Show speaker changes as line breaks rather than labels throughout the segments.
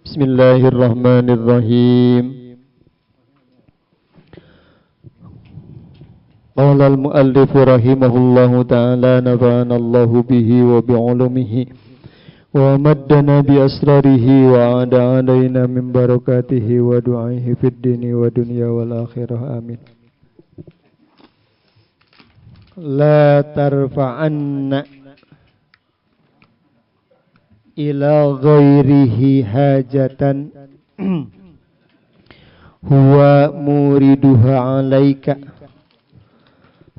Bismillahirrahmanirrahim. Qala al-muallif rahimahullahu ta'ala nafa'ana Allahu bihi wa bi'ulumihi wa maddana bi asrarihi wa ada alaina min barakatihi wa du'aihi fid dini wa dunya wal akhirah amin. La tarfa'anna ila ghairihi hajatan huwa muriduha alaika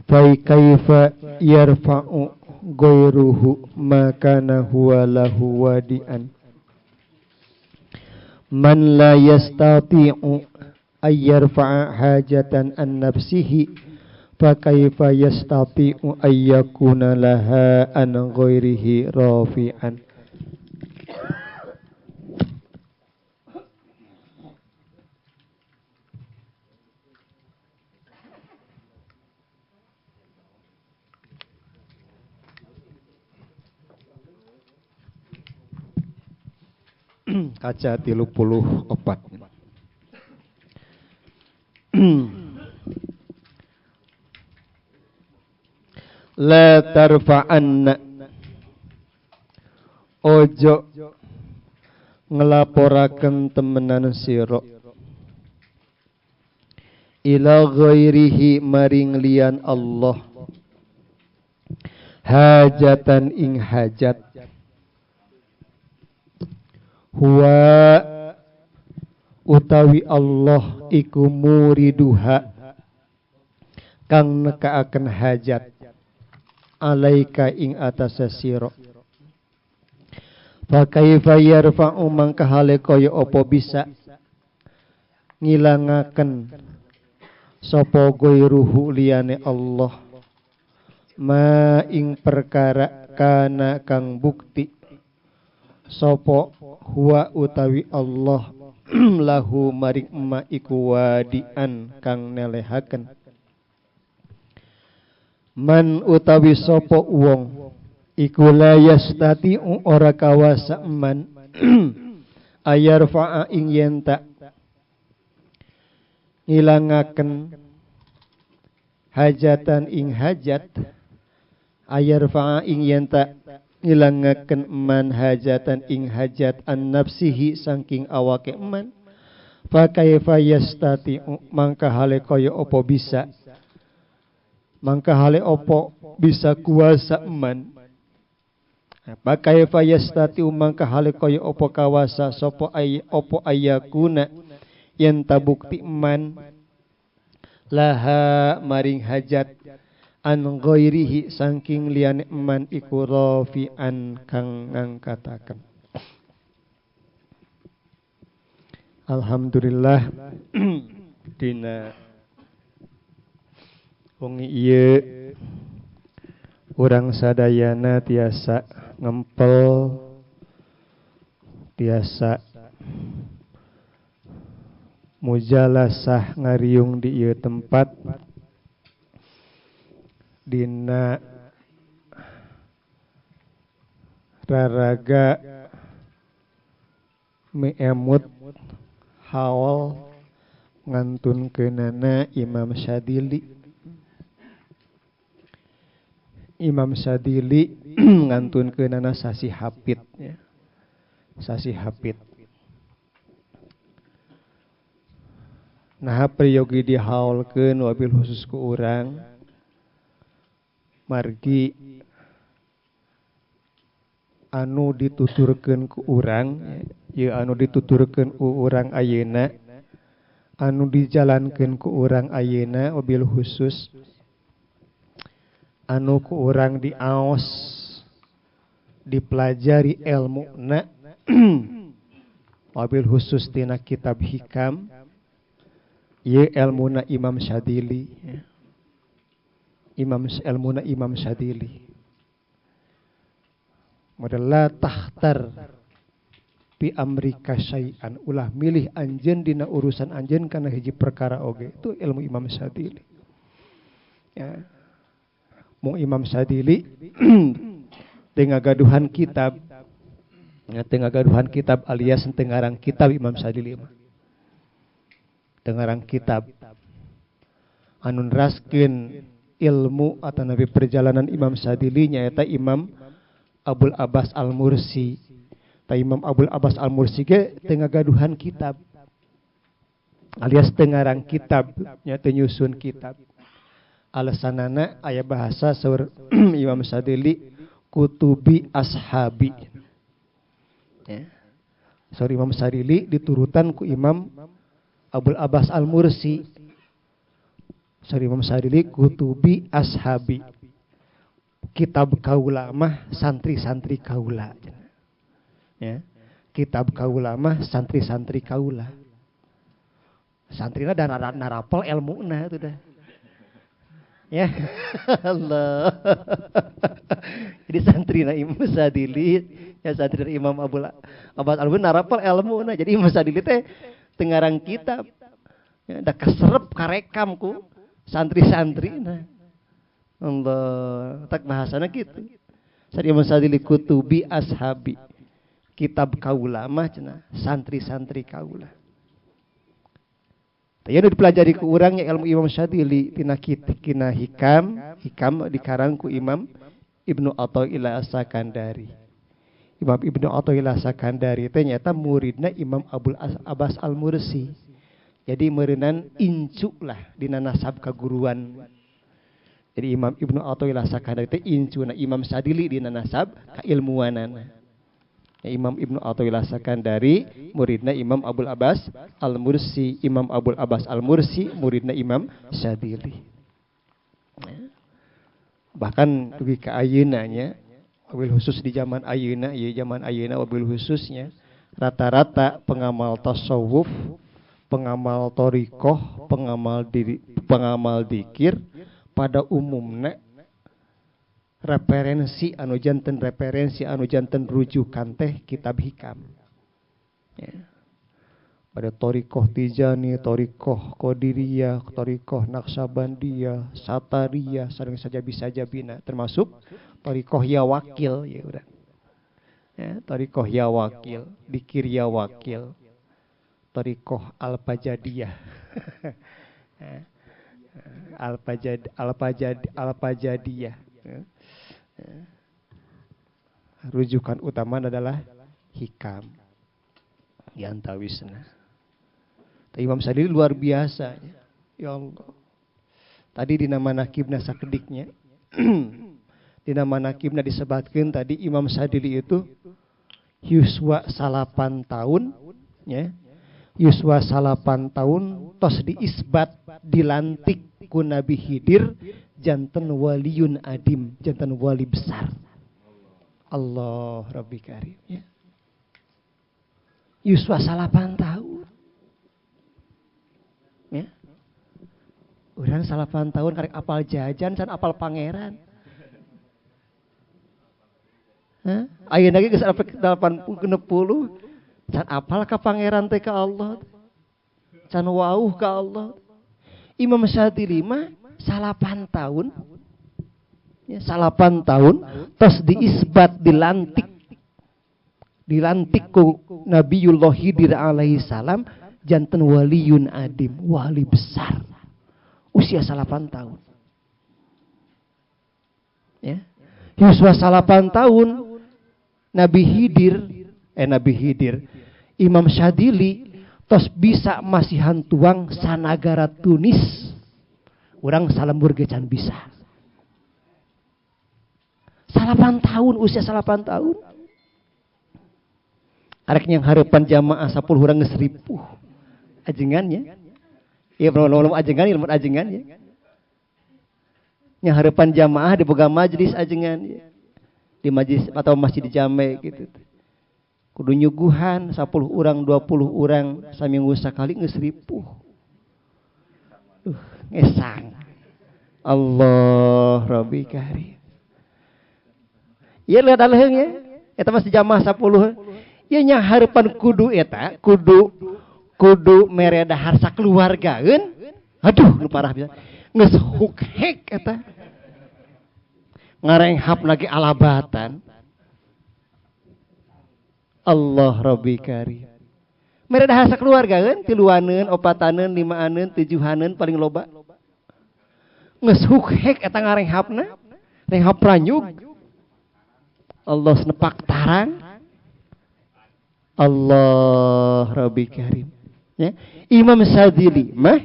fa kaifa yarfa'u ghairuhu ma kana huwa lahu wadi'an man la yastati'u ay yarfa'a hajatan an nafsihi fa kaifa yastati'u ay yakuna laha an ghairihi rafi'an. Kaca 34. La tarfa'anna ojo ngelaporaken temenan sira ila ghairihi maring liyan Allah hajatan ing hajat huwa utawi Allah iku muriduha kang nekaaken hajat alaika ing atase sira fa kaifa yarfa'u mangka hale kaya apa bisa ngilangaken sapa ghairuhu liyane Allah ma ing perkara kana kang bukti sapa huwa utawi Allah lahu maring ma iku wadian kang nelehaken man utawi sapa wong iku la yastati'u ora kawasa man ayarfa'a ing yenta ngilangaken hajatan ing hajat ayarfa'a ing yenta ngilangaken man hajatan ing hajat an nafsihi saking awake man fa kaifa yastati'u mangka hale kaya apa bisa mangka hale apa bisa kuasa man fa kaifa yastati'u mangka hale kaya apa kawasa sapa apa ayakuna yen tabukti man laha maring hajat an ghairihi saking liyane man iku rafi'an kang ngangkataken. Alhamdulillah dina wengi ieu urang sadayana tiasa ngempel tiasa mujalasah ngariung di ieu tempat dina raraga meemut haul ngantunkeunana Imam Syadili. Imam Syadili ngantunkeunana sasi hafid ya. Sasi hafid. Nah priyogi dihaulkeun wabil khusus ku urang margi anu dituturkeun ku urang ye anu dituturkeun ku urang ayeuna anu dijalankeun ku urang ayeuna wabil khusus anu ku urang diaos dipelajari ilmuna wabil khusus tina kitab hikam ye ilmuna Imam Syadili ilmuna Imam Syadili modala tahtar bi amrika syai'an ulah milih anjeun dina urusan anjeun kana hiji perkara oge itu ilmu Imam Syadili ya mung Imam Syadili teu ngagaduhan kitab Teu ngagaduhan kitab alias teu ngarang kitab Imam Sadili mah. Teu ngarang kitab. Anu neraskeun ilmu atau nabi perjalanan Imam Sadili nyaeta Imam Abul Abbas Al-Mursi. Ta Imam Abul Abbas Al-Mursi ge teu ngagaduhan kitab. Alias teu ngarang kitab, nya teu nyusun kitab. Alasanana aya bahasa saur Imam Sadili kutubi ashabi. Ya. Saur Imam Sadili diturutan ku Imam Abul Abbas Al-Mursi. Saur Imam Sadili kutubi ashabi. Kitab kaula mah santri-santri kaula. Ya. Kitab kaula mah santri-santri kaula. Santrina dan narapel ilmuna itu dah. Ya. Allah. Jadi santrina Imam Sadili, ya santri Imam Abul Abbas Al-Mursi narapel ilmuna. Jadi Imam Sadili teh teu ngarang kitab. Ya, da kaserep karekam ku santri-santrina. Allah, tak bahasana gitu. Sari Imam Sadili kutubi ashabi. Kitab kaula mah cenah santri-santri kaula. Taya nu dipelajari ku urang nya ilmu Imam Sadili tina hikam dikarang ku Imam Ibnu Athaillah As-Sakandari. Imam Ibnu Athaillah As-Sakandari teh nyata muridna Imam Abul Abbas Al-Mursi. Jadi meureunnan incu lah dina nasab kaguruan. Jadi Imam Ibnu Athaillah As-Sakandari teh incuna Imam Sadili dina nasab kailmuanana. Imam Ibnu Athaillah As-Sakandari muridna Imam Abul Abbas Al-Mursi. Imam Abul Abbas Al-Mursi muridna Imam Sadili. Bahkan dugi ka ayeuna nya wabil khusus di zaman ayeuna wabil khususnya rata-rata pengamal tasawuf, pengamal thariqah, pengamal dzikir pada umumna referensi anu janten rujukan teh kitab hikam. Ya. Pada thariqah Tijani, thariqah Qadiriyah, thariqah Naqsabandiyah, Satariyah, sareng saja bisa jabina termasuk thariqah ya wakil ya udah. Ya, thariqah ya wakil, dzikir ya wakil. Thariqah Al-Fajadiyah. Al-Fajadiyah. Rujukan utama adalah hikam yantawisna. Imam Sadili luar biasa ya Allah. Tadi di nama nakibna sakediknya di nama nakibna disebutkan tadi Imam Sadili itu yuswa 8 tahun ya. Yuswa 8 tahun tos diisbat dilantik ku Nabi Khidir janten waliyun adim, janten wali besar. Allah Rabbi Karim ya. Yuswa 8 tahun. Ya. Urang 8 tahun karek apal jajan can apal pangeran. Hah? Ayeuna ge geus 80 can apal ka pangeran teh ka Allah. Can wauh ka Allah. Imam Sadili mah 8 tahun ya 8 tahun tos diisbat dilantik ku Nabiullah Khidir alaihi salam janten waliyun adim, wali besar usia 8 tahun ya. Yuswa 8 tahun Nabi Khidir Imam Sadili tos bisa masihan tuang sanagara Tunis. Urang salembur ge can bisa. 8 tahun usia 8 tahun. Arek yang harapan jamaah 10 urang geus ripuh. Ajengannya. Ieu belum ajengan ilmu ajengan ya. Nya harapan jamaah di boga majelis ajengan ya. Di majelis atau masjid jame gitu. Kudu nyuguhan 10 urang 20 urang saminggu sakali geus ripuh. Ngesang. Allah Rabbi Karim. Ieu lihat alheung ya. Eta masih jamaah 10. Ieu nya hareupan kudu eta, kudu mere dahar sakeluargaeun. Aduh, nu parah bisa. Geus hukhek eta. Ngarenghap lagi alabatan. Allah Rabbi Karim. Mere dahasa keluarga kan, 3-aneun, 4-aneun, 5-aneun, 7-aneun paling loba. Geus hukhek eta ngarenghapna. Renghap ranyug. Allah nepak tarang. Allah Rabbi Karim. Ya. Imam Syadzili mah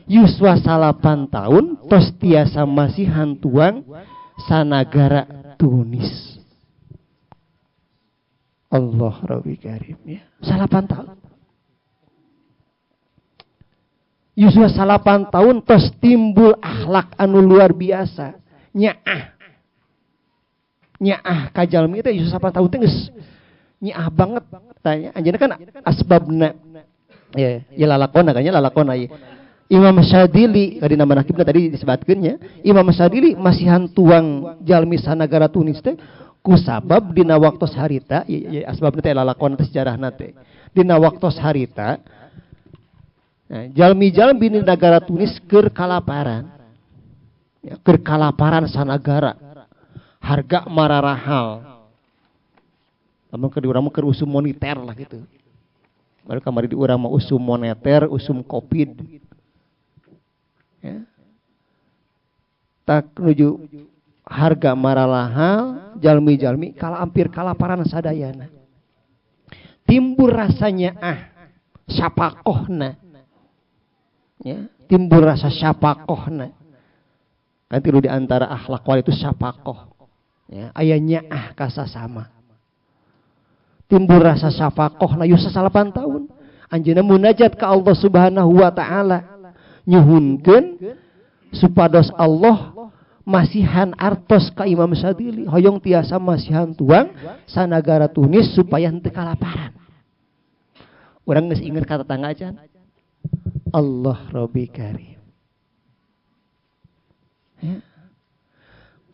yuswa 8 tahun tos tiasa masih hantuang sanagara Tunis. Allah Rabbi Karim ya. 8 tahun. Yuswa 8 tahun tos timbul akhlak anu luar biasa. Nyaah kajalmi teh yuswa 8 tahun teh geus nyaah banget tanya. Anjeunna kan asbabna ya lalakona kan ya lalakona ya. Imam Syadzili dina manaqibna tadi disebutkeun nya. Imam Syadzili masih hantuang jalmi sanagara Tunis teh kusabab dina waktos harita ya asbabna teh lalakona teh sejarahna teh. Dina waktos harita jalmi-jalmi di negara Tunis keur kalaparan. Ya, keur kalaparan sanagara. Harga mararahal. Lamun keur urang mah keur usum moneter lah gitu. Baru kamari di urang mah usum moneter, usum Covid. Ya. Tak nuju harga mararahal, jalmi-jalmi kala hampir kalaparan sadayana. Timbul rasanya syapakohna. Ya, timbul rasa syapakohna. Kan tilu di antara akhlak wali itu syapakoh. Ya, ayahnya kasasama. Timbul rasa syapakohna yuswa 8 tahun. Anjeunna munajat ka Allah Subhanahu wa taala. Nyuhunkeun supados Allah masihan artos ka Imam Syadzili. Hoyong tiasa masihan tuang sanagara Tunis supaya henteu kalaparan. Urang geus inget ka tetangga acan. Allah Rabbi Karim. Ya.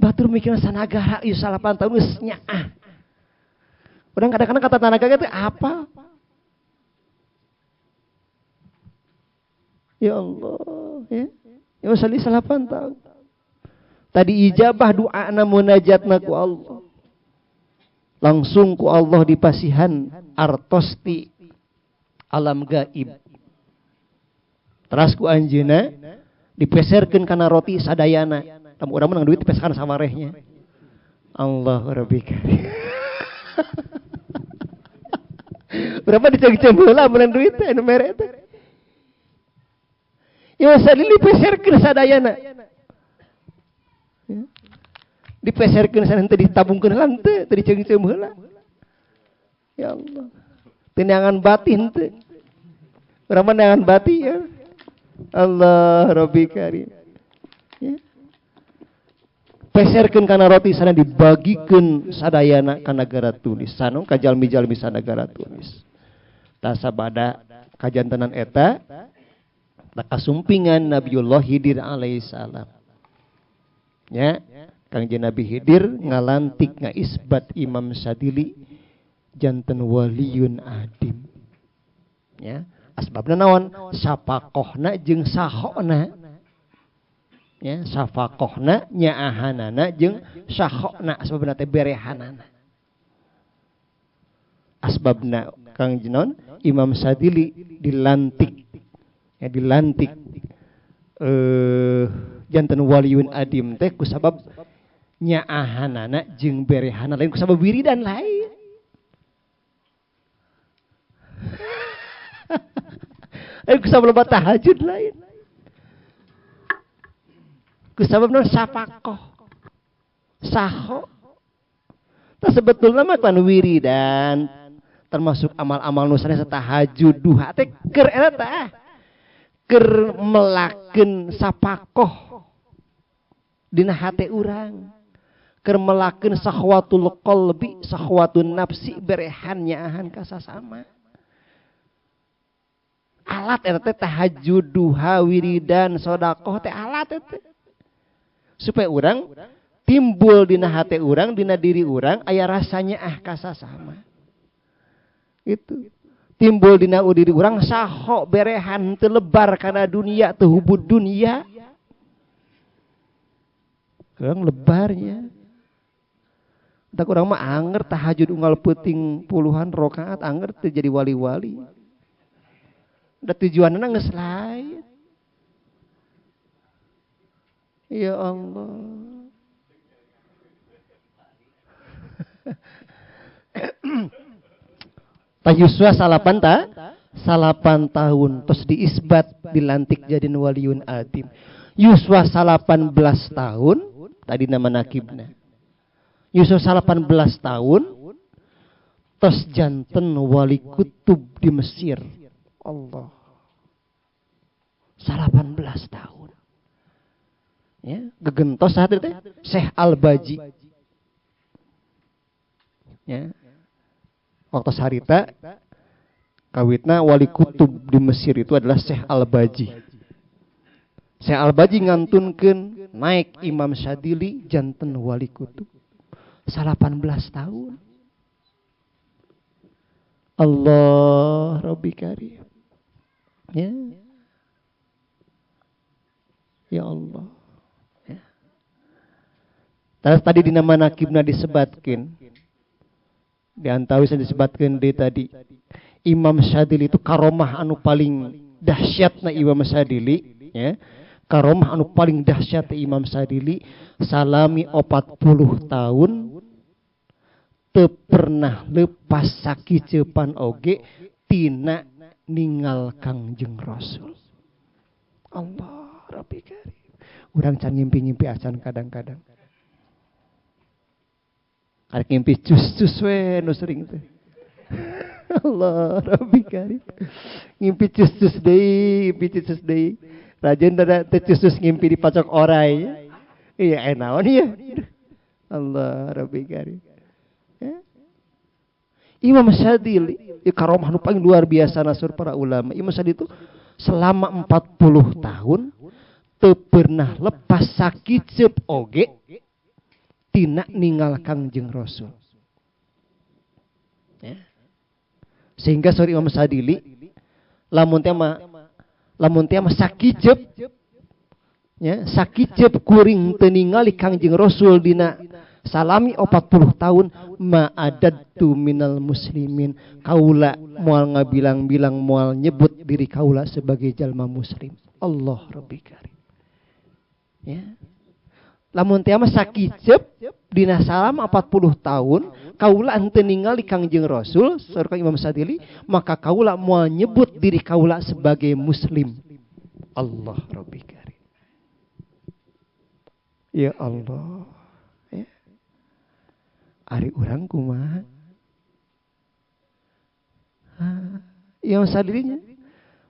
Batur mikirna sanagara ieu 8 tahun geus nyaah. Urang kadang-kadang kata tenaga itu apa? Ya Allah, ya. Ya salih 8 tahun. Tadi ijabah doana munajatna ku Allah. Langsung ku Allah dipasihan artos ti alam gaib. Teras ku anjeuna dipeserkeun kana roti sadayana. Lamun urang menang duit dipeserkeun samarehnya. Allah Rabbi Karim. Berapa diceng-ceng heula menang duit teh anu mere teh. Ya sadili dipeserkeun sadayana. Ya. Dipeserkeun sana teh ditabungkeun heula teh, teh diceng-ceng heula. Ya Allah. Tenangan batin teh. Berapa neangan batin ya? Allah Rabbi Karim. Ya. Peserkeun kana roti sana dibagikeun sadayana ka negara Tunis. Sanu ka jalmi-jalmi sanagara Tunis. Ta sabada kajantenan eta kasumpingan Nabiullah Khidir alaihi salam. Ya, Kangjeng Nabi Khidir ngalantik ngaisbat Imam Syadzili janten waliyun adim. Ya, asbabna naon? Sapakohna jeung sahona. Ya, safakohna nyaahanana jeung sahona asbabna teh berehanana. Asbabna Kang Jenon Imam Syadzili dilantik. Ya dilantik janten waliyun adim teh kusabab nyaahanana jeung berehanana lain kusabab wiridan lain. Lain kusabab loba tahajud lain. Kusabab non sapakoh, saho. Nah sebetulnya mah kan wiridan termasuk amal-amal nusana tahajud duha teh keur eta tah keur melakeun sapakoh dina hate urang, keur melakeun sahwatul qalbi, sahwatun nafsi berehan nyaahan ka sasama. Alat eta teh tahajud duha wiridan sedekah teh alat eta. Supaya orang timbul dina hati orang, dina diri orang, aya rasanya ka sasama. Itu timbul dina diri orang saho berehan teu lebar kana dunia, teu hubud dunia. Orang lebarnya. Tak urang mah anger tahajud unggal peuting puluhan rakaat anger teu jadi wali-wali. Da tujuanna geus lain. Ya Allah. Yuswa salapan tahun terus diisbat dilantik jadi waliun atim. Yuswa 18 tahun tadi nama nakibna. Yuswa 18 tahun terus janten wali kutub di Mesir. Allah. 18 tahun. Ya, gegentos saat itu Syekh Al-Baji. Ya. Waktu sarita kawitna wali kutub di Mesir itu adalah Syekh Al-Baji. Syekh Al-Baji ngantunkeun naik Imam Syadili janten wali kutub 18 tahun. Allah Rabbi Karim. Ya. Ya Allah. Ya. Terus tadi di nama nakibna disebatkeun. Di antara yang disebutkan di tadi Imam Syadili itu karomah anu paling dahsyat na Imam Syadili ya. Karomah anu paling dahsyat Imam Syadili salami 40 tahun teu pernah lepas sakiceupan oge tina ningal Kangjeng Rasul. Allah Rabbi Karim. Urang can ngimpi-ngimpi acan kadang-kadang. Arek ngimpi cus-cus we nu sering teh. Allah Rabbi Karim. Ngimpi cus-cus deui, ngimpi cus-cus deui. Rajen da teh cus-cus ngimpi di pacok orai. Iya enaon ieu. Allah Rabbi Karim. Ya. Imam Syadili, karomah nu paling luar biasa nasur para ulama. Imam Syadili itu selama 40 tahun teu pernah lepas sakiceup oge tina ningal Kangjeng Rasul. Ya. Sehingga sorry Imam Syadili lamun teh mah sakiceup ya, sakiceup kuring teu ningali Kangjeng Rasul dina salami 40 tahun ma'adadtu minal muslimin. Kaula moal ngabilang-bilang moal nyebut diri kaula sebagai jalma muslim. Allah Rabbi Karim. Ya. Lamun teh mah sakiceup dina salam 40 tahun kaula henteu ningali Kangjeng Rasul sareng Imam Syadili maka kaula moal nyebut diri kaula sebagai muslim. Allah Rabbi Karim. Ya Allah. Ya. Ari urang kumaha? Imam Syadilinya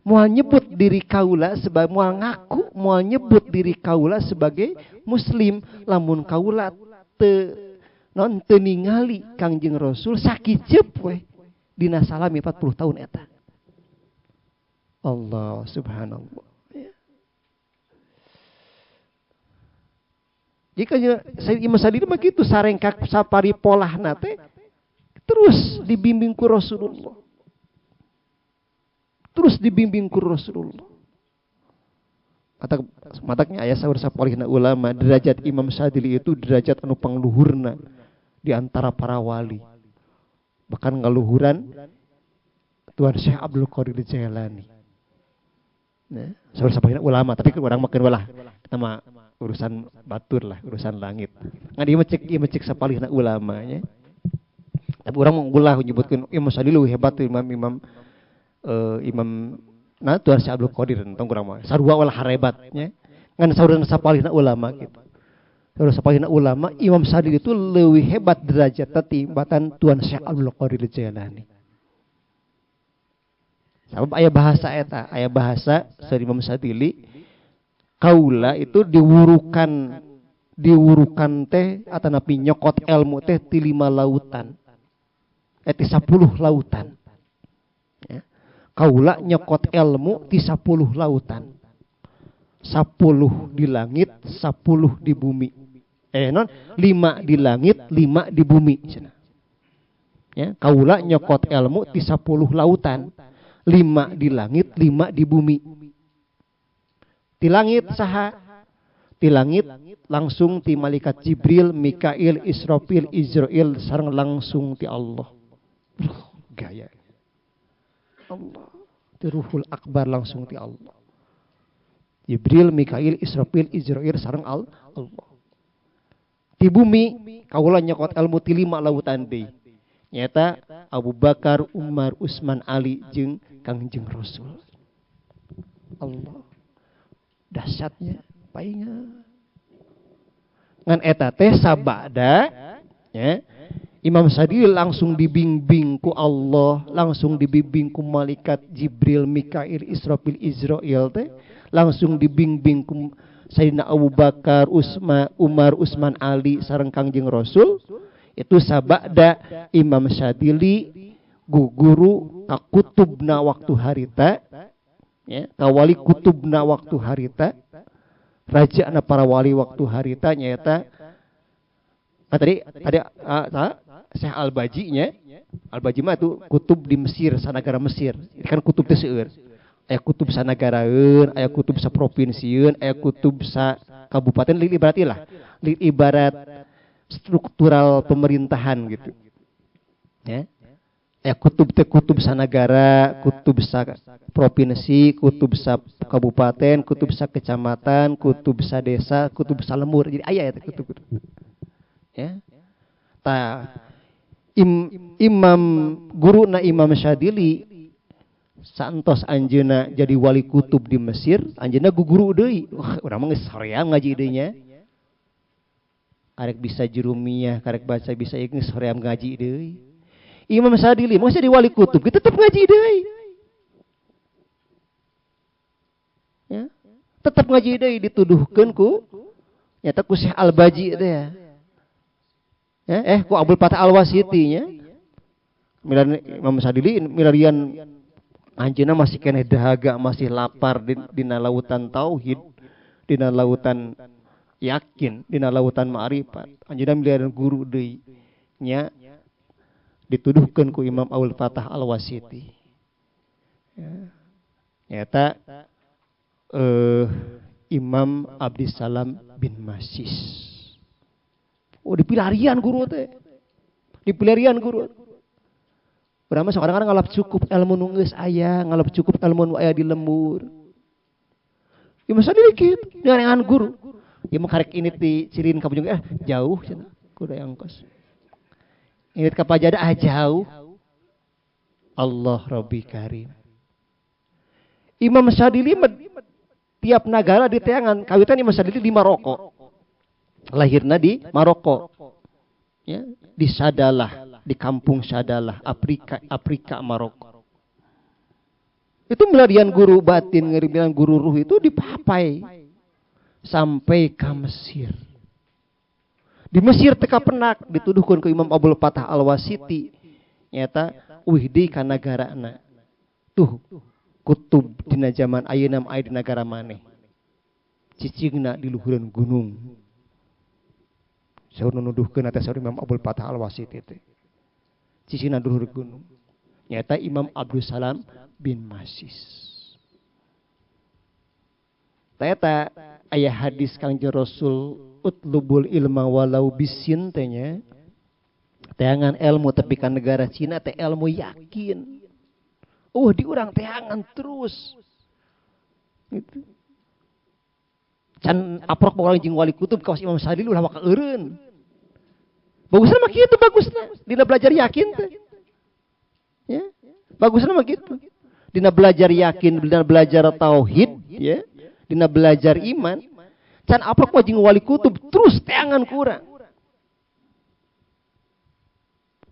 moal nyebut diri kaula sebagai moal ngaku moal nyebut diri kaula sebagai muslim lamun kaula teu ningali Kangjeng Rasul sakiceup we dina salami 40 tahun eta. Allah subhanallah. Ya. Jika Imam Syadili mah kitu sarengkak sapari polahna teh terus dibimbing ku Rasulullah. Terus dibimbing ku Rasulullah. Mataknya aya saur sapolihna ulama derajat Imam Syadili itu derajat anu pangluhurna di antara para wali. Bahkan ngaluhuran Tuan Syekh Abdul Qadir Jailani. Nah, saur sapolihna ulama tapi urang makeun walah eta mah urusan batur lah, urusan langit. Ngan ieu mah cek sapolihna ulama nya. Tapi urang mengulah nyebutkeun Imam Syadili hebat imam Tuan Syekh Abdul Qadir entong kurang mah sarua ulah harebatnya ngan saurana sapalihna ulama gitu. Saurana sapalihna ulama Imam Syadili itu leuwih hebat derajat timbatan Tuan Syekh Abdul Qadir Jailani. Sabab aya bahasa eta, aya bahasa sari Imam Syadili kaula itu diwurukan teh atanapi nyokot ilmu teh ti 5 lautan. Ti 10 lautan. Ya. Kaula nyokot ilmu di 10 lautan. 10 di langit, 10 di bumi. 5 di langit, 5 di bumi. Ya, kaula nyokot ilmu di 10 lautan. 5 di langit, 5 di bumi. Di langit saha? Ti langit langsung ti malaikat Jibril, Mikail, Israfil, Izrail sareng langsung ti Allah. Gaya. Allah. Ti Ruhul Akbar langsung ti Allah. Jibril, Mikail, Israfil, Izrail sareng Allah. Ti bumi kaula nyokot ilmu ti 5 lautan deui. Nyata Abu Bakar, Umar, Utsman, Ali jeung Kangjeng Rasul. Allah. Dahsyatnya paingan. Ngan eta teh sabada ya. Imam Sadili langsung dibimbing ku Allah, langsung dibimbing ku malaikat Jibril, Mikail, Israfil, Izrail teh, langsung dibimbing ku Sayyidina Abu Bakar, Umar, Utsman, Ali sareng Kangjeng Rasul. Itu sabada Imam Sadili guguru ka kutubna waktu harita ya, ka wali kutubna waktu harita. Raja na para wali waktu harita nyata tadi Syekh Al-Baji nya. Al-Baji mah tuh kutub di Mesir, sanagara Mesir. Ini kan kutub teh seueur. Aya kutub sanagaraeun, aya kutub saprovinsieun, aya kutub sa kabupaten, ibarat struktural pemerintahan gitu. Ya. Kutub teh kutub sanagara, kutub sa provinsi, kutub sa kabupaten, kutub sa kecamatan, kutub sa desa, kutub sa lemur. Jadi aya eta kutub. Ya. Imam guruna Imam Syadili santos anjeuna jadi wali kutub di Mesir, anjeuna guguru deui. Wah, urang mah geus hoream ngaji deui nya. Karek bisa jurumiyah, karek baca bisa geus hoream ngaji deui. Imam Sadili mau jadi wali kutub, kita tetap ngaji deui. Ya, tetap ngaji deui dituduhkeun ku nyata ku Syekh Al-Baji teh ya. Ku Abdul Fattah Al-Wasiti nya. Imam Sadili milarian anjeunna masih keneh dahaga, masih lapar dina lautan tauhid, dina lautan yakin, dina lautan ma'rifat. Anjeunna milarian guru deui nya. Dituduhkan ku Imam Abdul Fattah Al-Wasiti. Ya. Nyata Imam Abdissalam bin Masis. Oh, dipilarian guru teh. Dipilarian guru. Urang mah kadang-kadang ngalap cukup ilmu nu geus aya, ngalap cukup ilmu nu aya di lembur. Ieu masa dikit, dengan guru. Ieu mah karek ini ti Cilin ka Bojong jauh cenah. Kudu ongkos. Ingat kapajada jauh. Allah Rabbi Karim. Imam Sadili tiap negara di teangan. Kawitan Imam Sadili di Maroko. Lahirna di Maroko. Ya, di Sadalah, di kampung Sadalah, Afrika Maroko. Itu melarian guru batin, ngeribilan guru ruh itu dipapai sampai ke Mesir. Di Mesir teka penak dituduhkan ke Imam Abdul Fattah Al-Wasiti. Nyata wihdi ka nagarana. Tuh kutub dina zaman ayeuna aya di nagara maneh. Cicingna di luhureun gunung. Saur nuduhkeun eta saur Imam Abdul Fattah Al-Wasiti teh. Cicingna di luhur gunung. Nyata Imam Abdul Salam bin Masis. Eta aya hadis Kangjeng Rasul utlubul ilma walau bisin tehnya. Teangan ilmu tapi kan negara Cina teh ilmu yakin. Di urang teangan terus. Gitu. Can aprok orang jeung wali kutub kawas Imam Sadili ulah maka eureun. Bagusna mah kitu bagusna. Dina belajar yakin teh. Ya. Bagusna mah kitu. Dina belajar yakin, dina belajar tauhid, ya. Dina belajar iman. Can aprok mah jeung wali kutub terus teangan kurang.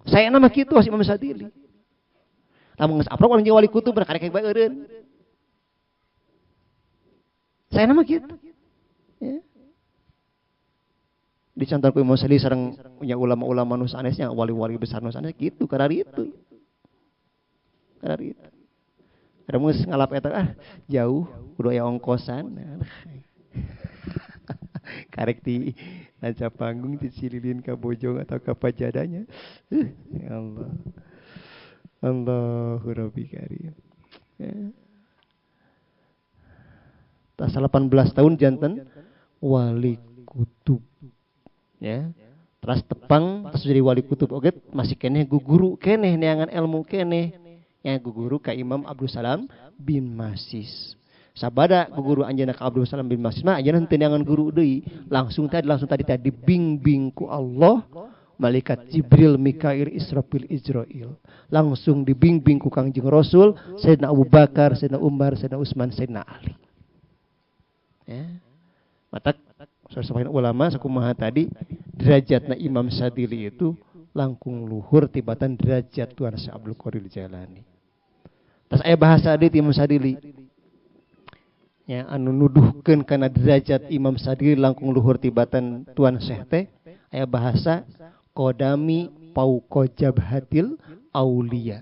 Saya nama kitu Imam Sadili. Lamun geus aprok jeung wali kutub karek bae eureun. Saya nama kitu. Ya. Dicantar ku Imam Sadili sareng nya ulama-ulama nu sanesnya, wali-wali besar nu sanes kitu karari itu. Karari itu. Ada mus ngalap eta jauh kudu aya ongkosan. Karek ti naca panggung ti Cililin ka Bojong atau ka Pajadanya. Ya Allah. Allahu Rabbi Karim. Ya. Tas 18 tahun janten wali kutub. Ya. Teras tepang terus jadi wali kutub oge masih keneh guguru keneh neangan ilmu keneh. Nya guguru ka Imam Abdul Salam bin Masis. Sabada guguru anjeunna ka Abdul Salam bin Masis mah anjeunna teu neangan guru deui. Langsung tadi dibimbing ku Allah. Malaikat Jibril, Mikail, Israfil, Israil. Langsung dibimbing ku Kangjeng Rasul, Sayyidina Abu Bakar, Sayyidina Umar, Sayyidina Utsman, Sayyidina Ali. Ya. Matak sasabayan ulama sakumaha tadi derajatna Imam Sadili itu langkung luhur tibatan derajat Tuan Syekh Abdul Qadir Jailani. Tas aya bahasa di Imam Sadili. Ya anu nuduhkeun kana derajat Imam Sadili langkung luhur tibatan Tuan Syekh teh aya bahasa Kodami pauko jabhatil aulia.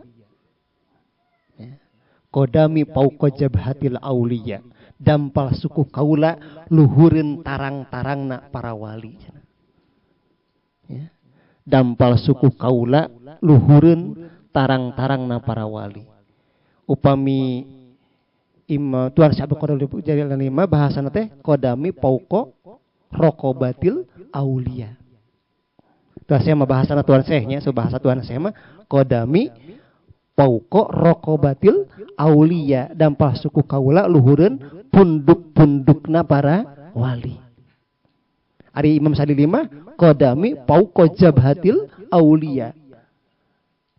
Ya. Kodami pauko jabhatil aulia. Dampal suku kaula luhurin tarang-tarangna para wali. Ya. Dampal suku kaula luhurin tarang-tarangna para wali. Upami Tuan Syekh Abdul Qadir Jailani bahasana teh kodami pauko rokobatil aulia. Tuan Syekh mah bahasana Tuan Syekhnya, bahasa Tuan Syekh mah kodami pauko rokobatil aulia dampal suku kaula luhureun punduk-pundukna para wali. Ari Imam Sadili mah kodami pauko jabhatil aulia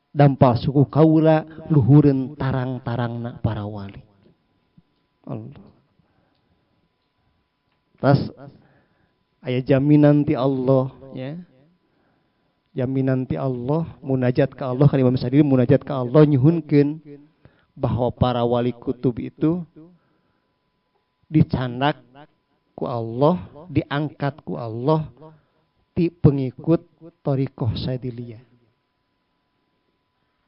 dampal suku kaula luhureun tarang-tarangna para wali. Allah. Tas aya jaminan ti Allah ya. Jaminan ti Allah, munajat ke Allah kan Imam Sadili munajat ke Allah nyuhunkeun bahwa para wali kutub itu dicandak ku Allah, diangkat ku Allah ti pengikut thariqah Sadiliyah.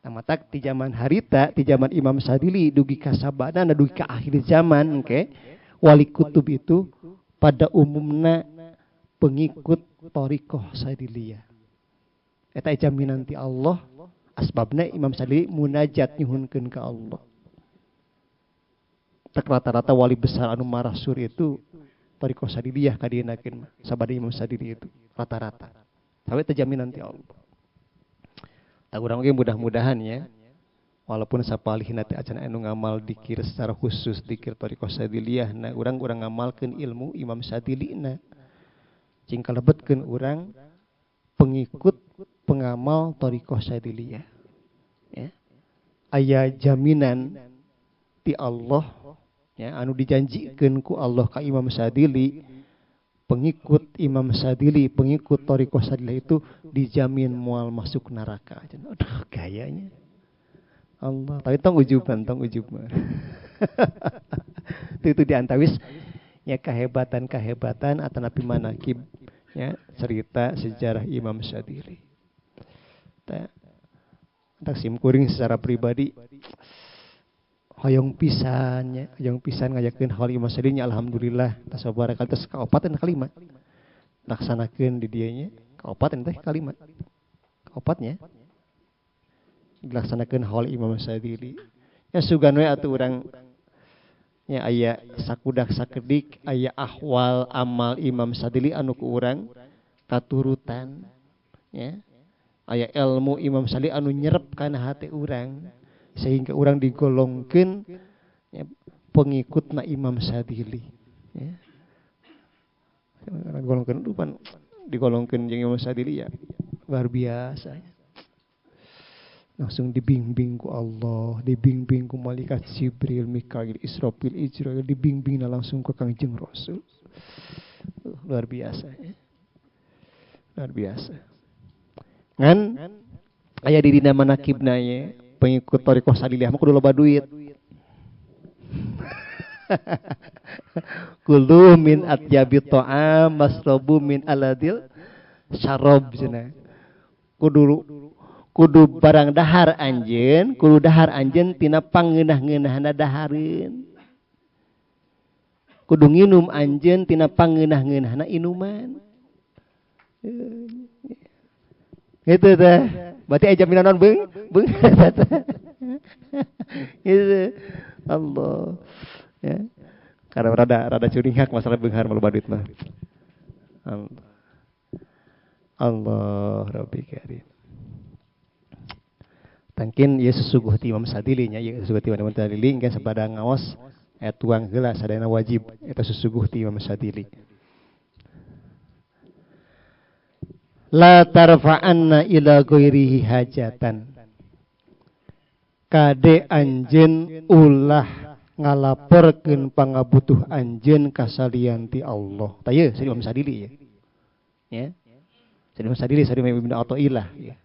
Nah, matak ti zaman harita, ti zaman Imam Sadili dugi ka sabana dugi ka akhir zaman engke wali kutub itu pada umumna pengikut thariqah Sadiliyah. Eta jaminan ti Allah asbabna Imam Sadili munajat nyuhunkeun ka Allah. Tak rata-rata wali besar anu marasur itu thariqah Sadiliyah kadienakeun sabada Imam Sadili itu rata-rata. Sawe teh jaminan ti Allah. Tak urang ge mudah-mudahan ya. Walaupun sapalihna teh acan anu ngamal dikir secara khusus dikir thariqah Sadiliyah na urang ngamalkeun ilmu Imam Sadilina. Cing kalebetkeun urang pengikut pengamal thariqah Sadiliyah. Ya. Aya jaminan ti Allah ya anu dijanjikeun ku Allah ka Imam Sadili, pengikut Imam Sadili, pengikut thariqah Sadiliyah itu dijamin moal masuk neraka. Aduh gayanya. Allah, tapi tong ujuban. Itu diantawis ya kehebatan atanapi manakib ya cerita sejarah Imam Sadili. Tak simkuring secara pribadi hoyong pisan ngajakeun hal Imam Sadili alhamdulillah tasabara kali tes kaopat kalimat laksanakeun di dieu nya kaopat teh kalimat kaopatnya dilaksanakeun hal Imam Sadili ya sugan we atuh urang nya aya sakudak sakedik aya ahwal amal Imam Sadili anu ku urang katurutan ya. Aya ilmu Imam Sadili anu nyerep kana hati urang sehingga urang digolongkeun ya, pengikutna Imam Sadili ya. Digolongkeun jeung Imam Sadili ya luar biasa ya. Langsung dibimbing ku Allah, dibimbing ku malaikat Jibril, Mikail, Israfil, Israil, dibimbingna langsung ke Kangjeng Rasul. Luar biasa ya. Luar biasa. Ngan aya di dina manakibna ye pengikut thariqah Sadiliyah mah kudu loba duit. Kullu min atyabit ta'am masrabu min aladil syarab cenah. Kudu barang dahar anjeun, kudu dahar anjeun tina pangeunah-ngeunahna dahareun. Kudu nginum anjeun tina pangeunah-ngeunahna inuman. Gitu teh. Berarti aya jaminan naon beung? Gitu. Allah. Ya. Karena rada curingak masalah beunghar maloba duit mah. Allah Rabbi Karim. Tangkin ieu susuguh ti Imam Sadili nya, ieu susuguh ti Imam Sadili engke sabada ngaos aya tuang heula sadayana wajib eta susuguh ti Imam Sadili. La tarfa'anna ila ghairihi hajatan. Kade anjeun ulah ngalaporkeun pangabutuh anjeun ka salian ti Allah. Tah ieu Imam Sadili ya. Ya. Imam Sadili sari Ibnu Athaillah ya.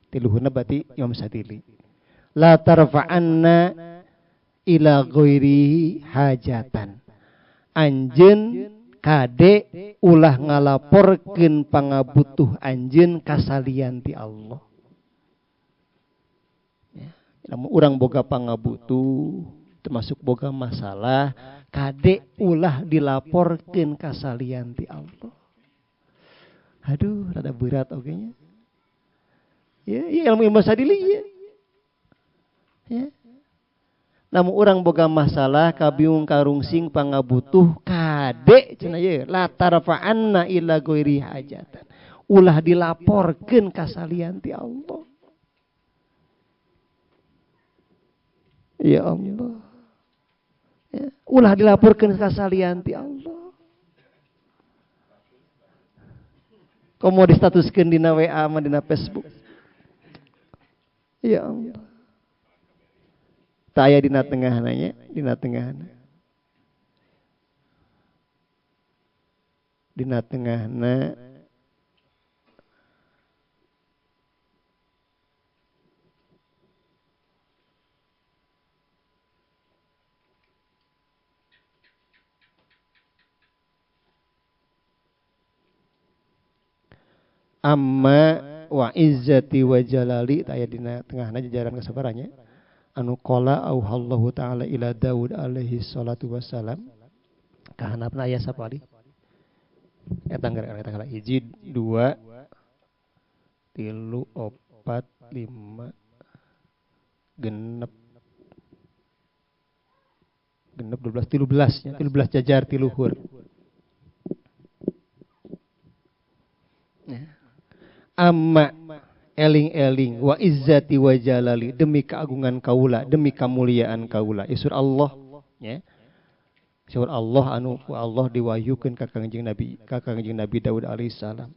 Tiluhurna berarti Imam Sadili. La tarfa'anna ila ghairihi hajatan. Anjeun kade ulah ngalaporkeun pangabutuh anjeun ka salian ti Allah. Ya, lamun urang boga pangabutuh termasuk boga masalah kade ulah dilaporkeun ka salian ti Allah. Aduh, rada berat oge nya. Ya, ilmu Imam Sadili ya. Ya. Namun orang boga masalah kabiung karungsing pangabutuh kade cenah ye la tarfa'anna ila ghairi hajatan. Ulah dilaporkeun ka salian ti Allah. Ya Allah. Ya, ulah dilaporkeun ka salian ti Allah. Komo di statuskeun dina WA mah dina Facebook. Ya Allah. Tak aya dina tengahna nya, dina tengahna. Dina tengahna amma wa izzati wa jalali, tak aya dina tengahna jajaran kasabarannya. Anu qala auhallahu ta'ala ila Daud alaihi salatu wassalam kahanapna aya sapali eta tanggal 1 2 3 4 5 genep 12 nya 13 jajar ti luhur. Amma eling-eling wa izzati wa jalali, demi keagungan kaula, demi kemuliaan kaula. Isur Allah ya. Isur Allah anu ku Allah diwahyukeun ka Kangjeng Nabi Daud alaihi salam.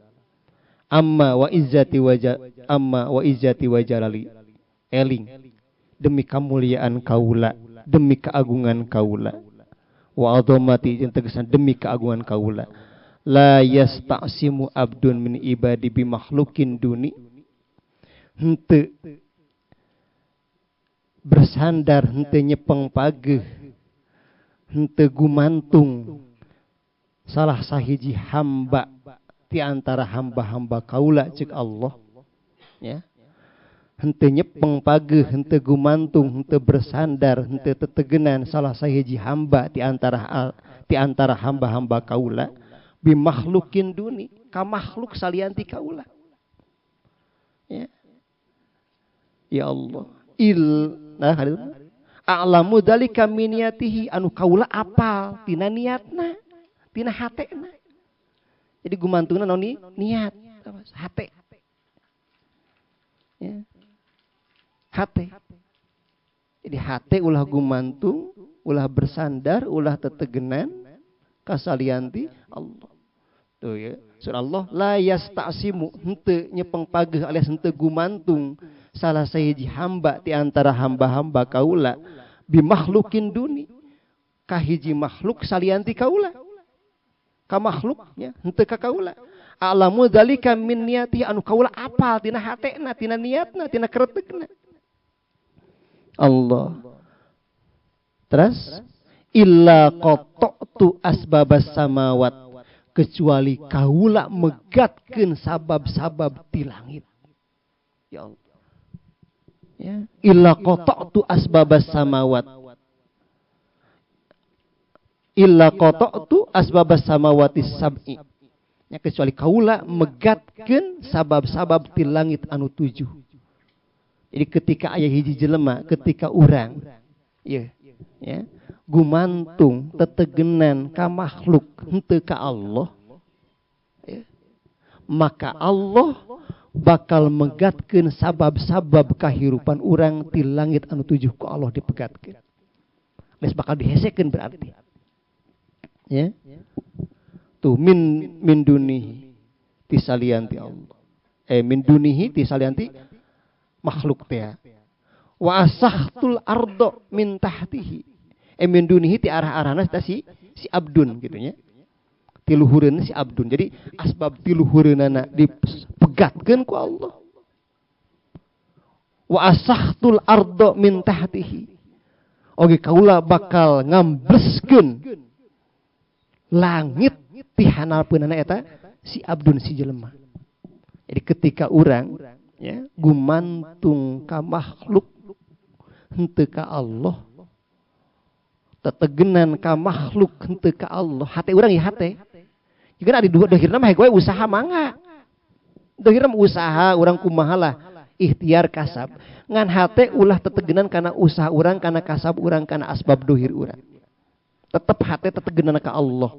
Amma wa izzati wa jalali. Eling demi kemuliaan kaula, demi keagungan kaula. Wa adhamati jeung tegesan demi keagungan kaula. La yasta'simu abdun min ibadi bi makhlukin duni. Hente bersandar, hente nyepeng pageuh, hente gumantung salah sahiji hamba ti antara hamba-hamba kaula ceuk Allah ya. Hente nyepeng pageuh, hente gumantung, hente bersandar, hente tetegenan salah sahiji hamba ti antara hamba-hamba kaula bi makhlukin duni, ka makhluk salianti kaula ya. Ya Allah, a'lamu dzalika min niyatihi, anu kaula apal tina niatna, tina hatena. Jadi gumantungna naon niat, hate. Ya. Hate. Jadi hate ulah gumantung, ulah bersandar, ulah tetegenan kasalianti Allah. Tuh ya, surah Allah la yasta'simu, henteu nyepeng pageuh alias henteu gumantung salah sahiji hamba ti antara hamba-hamba kaula bi makhlukin duni, ka hiji makhluk salianti kaula, ka makhluknya henteu ka kaula. A'lamu dzalika min niyati, anu kaula apal tina hatena, tina niatna, tina keretegna. Allah. Terus illa qata'tu asbabas samawat, kecuali kaula megatkeun sabab-sabab ti langit. Ya Allah. Ya, illa qata'tu asbabas samawat. Illa qata'tu asbabas samawati sab'i. Ya, kecuali kaula megatkeun sabab-sabab ti langit anu 7. Jadi ketika aya hiji jelema, ketika urang ya gumantung tetegenan ka makhluk henteu ka Allah, ya, maka Allah bakal megatkeun sabab-sabab kahirupan urang ti langit anu tujuh ku Allah dipegatkeun. Geus bakal dihesekeun berarti. Ya. Tuh min dunihi tisalianti Allah. Min dunihi tisalianti makhluk teh. Wa asahtul ardo min tahtihi. Min dunihi ti arah-arahna si abdun gitu nya. Ti luhureun si abdun. Jadi asbab ti luhureunana dipegatkeun ku Allah. Wa asahtul ardo min tahtihi. Oge kaula bakal ngambleskeun langit ti hanalpeunana eta si abdun si jelema. Jadi ketika urang ya gumantung ka makhluk henteu ka Allah, tetegenan ka makhluk henteu ka Allah, hate urang ya hate. Jika ada dohirna mah gue usaha mangga. Dohirna usaha urang kumaha lah ikhtiar kasab. Ngan hate ulah tetegenan kana usaha urang, kana kasab urang, kana asbab dohir urang. Tetep hate tetegenan ka Allah.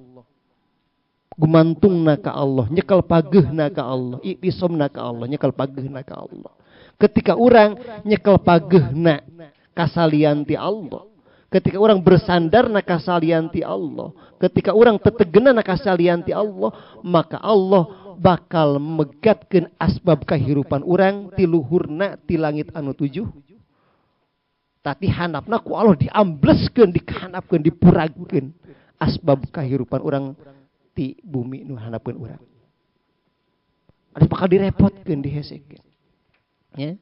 Gumantungna ka Allah, nyekel pageuna ka Allah, iktisomna ka Allah, nyekel pageuna ka Allah. Ketika orang nyekel pageuna kasalian ti Allah, ketika orang bersandar na kasalian ti Allah, ketika orang tetegeuna na kasalian ti Allah, maka Allah bakal megatkeun asbab kahirupan orang ti luhurna ti langit anu tujuh. Tati handapna ku Allah diambleskeun, dikahandapkeun, dipuragkeun asbab kahirupan orang di bumi nu handapkeun urang. Ada bakal direpotkeun, dihesekeun. Ya.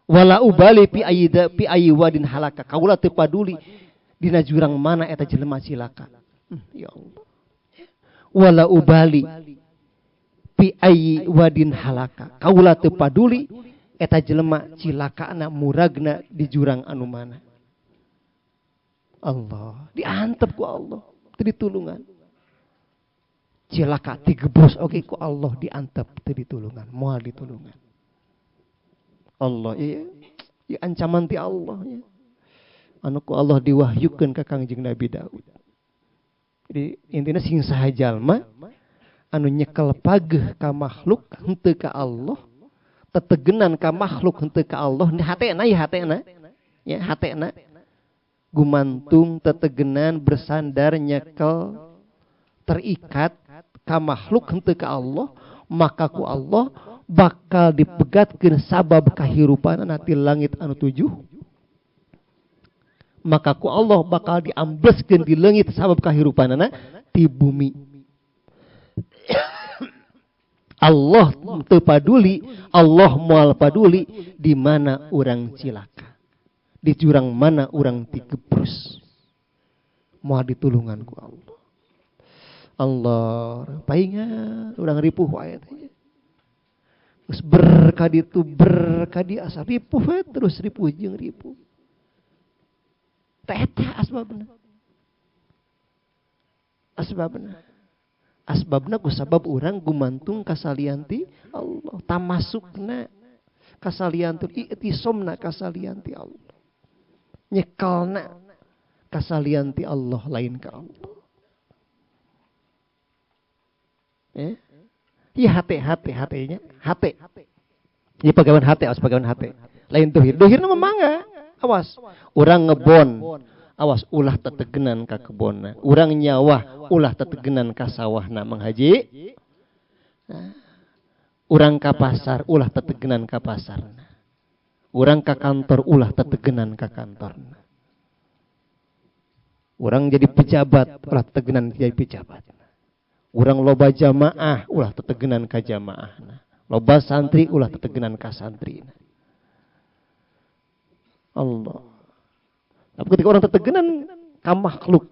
Wala ubali pi ayyi wadin halaka. Kaula teu paduli dina jurang mana eta jelema cilaka. Ya Allah. Wala ubali pi ayyi wadin halaka. Kaula teu paduli eta jelema cilakana muragna di jurang anu mana. Allah, diantep ku Allah, teu ditulungan. Cilaka digebus oke ku Allah diantep teu ditulungan, moal ditulungan. Allah ya ancaman ti Allah ya. Anu ku Allah diwahyukeun ka Kangjeng Nabi Daud. Jadi intina sing saha jalma anu nyekel pageh ka makhluk henteu ka Allah, tetegenan ka makhluk henteu ka Allah, hatena ya hatena. Ya hatena gumantung tetegenan bersandar nyekel terikat ka makhluk henteu ka Allah, maka ku Allah bakal dipegatkeun sabab kahirupanana ti langit anu tujuh. Maka ku Allah bakal diambleskeun di leungit sabab kahirupanana ti bumi. Allah teu paduli, Allah moal paduli di mana urang cilaka. Di jurang mana urang digebrus. Moal ditulungan ku Allah. Allah, paingan urang ripuh wae teh. Terus berkadi itu berkadi asa ripuh terus ripuh jeung ripuh. Teh eta asbabna. Asbabna ku sabab urang gumantung kasalianti Allah. Tamasukna kasalianti iktisomna kasalianti Allah. Nyekelna kasalianti Allah lain ka Allah. Iya hati-nya hati. Iya pagawean hati, awas pagawean hati. Lain dohir, dohirna memangga. Awas, urang ngebon. Awas ulah tetegenan ka kebonna. Urang nyawah ulah tetegenan ka sawahna Mang Haji. Urang ka pasar ulah tetegenan ka pasarna. Urang ka kantor ulah tetegenan ka kantorna. Urang jadi pejabat ulah tetegenan jadi pejabat. Urang loba jamaah ulah tetegenan ka jamaahna. Loba santri ulah tetegenan ka santrina. Allah. Tapi ketika orang tetegenan ka makhluk,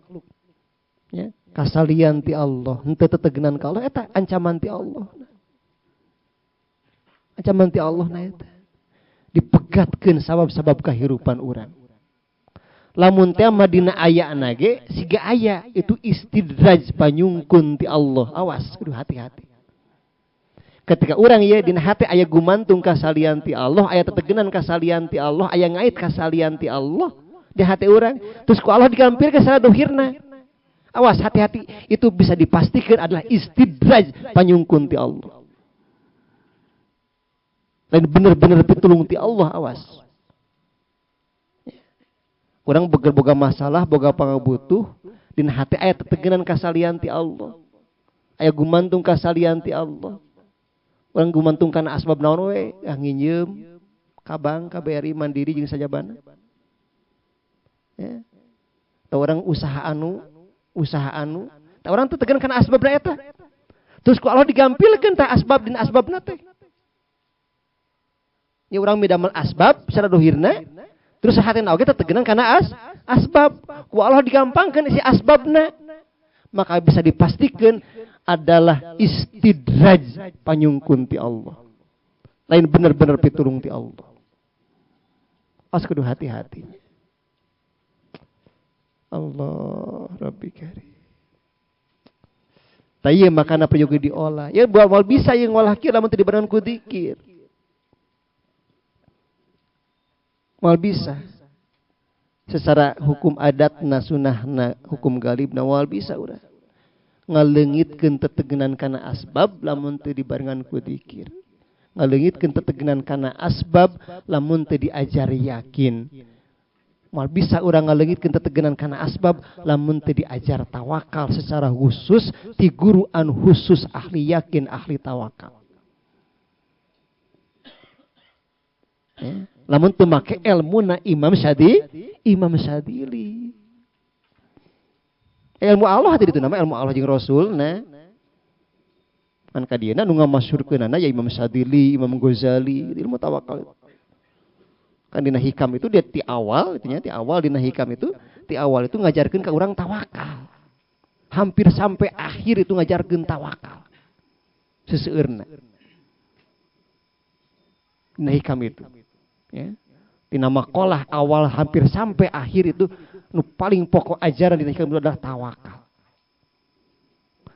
ya, kasalian ti Allah, henteu tetegenan ka Allah eta ancaman ti Allah. Ancaman ti Allah na eta. Dipegatkeun sabab-sabab kahirupan urang. Lamun teh madina ayana ge siga aya itu istidraj panyungkun ti Allah. Awas kudu hati-hati. Ketika urang ieu dina hati aya gumantung kasalian ti Allah, aya tetegenan kasalian ti Allah, aya ngait kasalian ti Allah, di hati orang, terus ku Allah digampilkan secara dohirna. Awas, hati-hati, itu bisa dipastikan adalah istidraj panyungkun ti Allah. Dan benar-benar pitulung ti Allah, awas. Orang boga masalah, boga pangabutuh, din hati aya tetegenan kasalian ti Allah. Aya gumantung kasalian ti Allah. Orang gumantung kana asbab naon we, nginjem, kabang, KBRI, Mandiri jeung sajabana. Ya. Tau orang usaha anu, tau orang tetegenan kana asbabna eta. Terus ku Allah digampilkeun tah asbab din asbabna teh. Ya orang midamal asbab secara dohirna, terus hatena oge tetegenan kana asbab. Ku Allah digampangkeun isi asbabna. Maka bisa dipastikan adalah istidraj panyungkun ti Allah. Lain benar-benar pitulung ti Allah. Awas kudu hati-hati. Allah Rabbi Karim. Taya makana peryoga diolah. Ya buat bisa yang ngolah kieu lamun teu dibarengan ku dzikir. Mal bisa. Secara hukum adatna sunahna hukum galibna wal bisa urang. Ngaleungitkeun tetegenan kana asbab lamun teu dibarengan ku dzikir. Ngaleungitkeun tetegenan kana asbab lamun teu diajar yakin. Mal bisa urang ngaleungitkeun tetegenan kana asbab lamun teu diajar tawakal secara khusus ti guru anu khusus ahli yakin, ahli tawakal. Lamun teu make ilmuna Imam Syadili. Ilmu Allah tadi itu nama ilmu Allah jeung Rasulna. Kan kadieuna nu ngamasyhurkeunana ya Imam Syadili, Imam Ghazali, ilmu tawakal. Kan dina hikam itu dia di awal dina hikam itu ngajarkeun ka urang tawakal. Hampir sampai akhir itu ngajarkeun tawakal. Seseueurna. Dina hikam itu. Ya. Dina maqalah awal hampir sampai akhir itu nu paling pokok ajaran dina hikam itu adalah tawakal.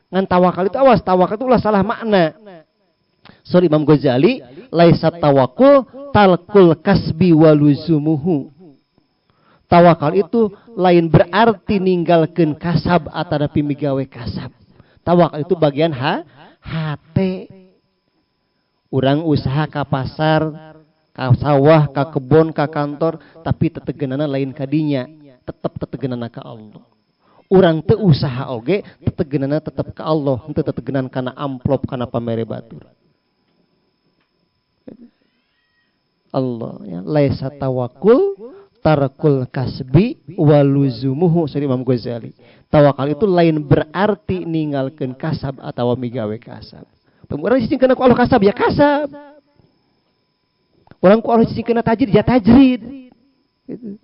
Ngan tawakal itu awas, tawakal itu ulah salah makna. Sorry Imam Ghazali, laisa tawakkul talqul kasbi waluzumuhu. Tawakal itu lain berarti ninggalkeun kasab atanapi migawe kasab. Tawakal itu bagian hate. Urang usaha ka pasar, ka sawah, ka kebon, ka kantor, tapi tetegeunana lain kadinya, tetep tetegeunana ka Allah. Urang teu usaha oge, tetegeunana tetep ka Allah, henteu tetegeunan kana amplop, kana pamere batur. Allah ya, laisa tawakkul tarakul kasbi waluzumuhu sari Imam Ghazali. Tawakal itu lain berarti ninggalkeun kasab atawa migawe kasab. Urang cicingkeun ku Allah kasab ya kasab. Urang ku Allah cicingkeun tajrid ya tajrid. Gitu.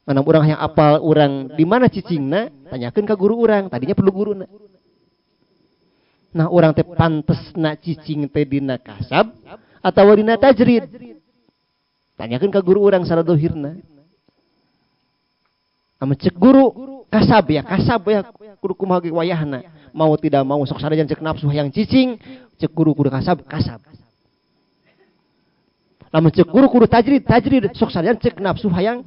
Mana urang yang apal urang di mana cicingna, tanyakeun ka guru urang, tadinya perlu guruna. Nah, urang teh pantesna cicing teh dina kasab atawa dina tajrid. Tanyakeun ka guru urang sara dohirna. Amun cek guru kasab ya kudu kumaha ge wayahna. Mau tidak mau sok sanajan cek nafsu hayang cicing, cek guru kudu kasab. Lamun cek guru kudu tajrid, sok sanajan cek nafsu hayang